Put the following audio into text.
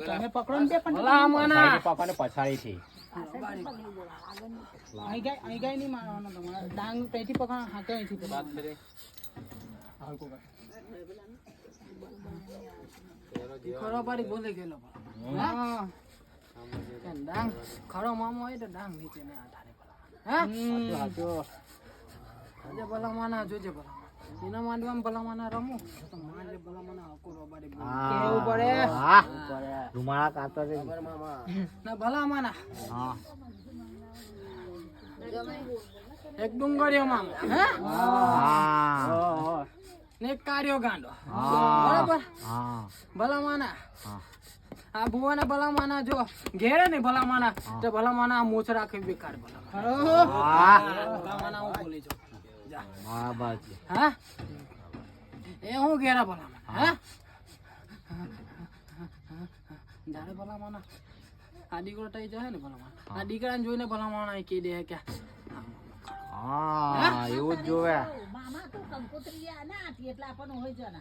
તમે પકડો ને પણ પછાડી થી અહીં ગાય નહીં મારવાનો તમારે ડાંગ કઈથી પકડ હાથે અહીંથી ખરો પાડી બોલે ગયેલો ડાંગ ખરો મામો હોય તો ડાંગ નીચે ને આધારે આજે ભલામાના જોજે ભલામા એના માંડવામાં ભલામાના રમો તો માંડે ભલામાના હકોરો બાડી કેવું પડે રૂમાળા કાતો રે ના ભલામાના હા એક ડુંગળિયો મામો હે હા ને એક કાર્યો ગાંડો બરાબર હા ભલામાના આ ભુવાના ભલામાના જો ઘેરે ને ભલામાના તો ભલામાના મૂછ રાખે બેકાર ભલામાના હું બોલી જો હા બસ હા એ હું ઘેરા ભલામાના હા દાડે ભલામાના આ દીકરો તઈ જાય ને ભલામાના આ દીકરાને જોઈને ભલામાના કહી દે કે હા એવું જ જોવે મામા તો કંકોત્રી ના એટલા પણ હોય છે ના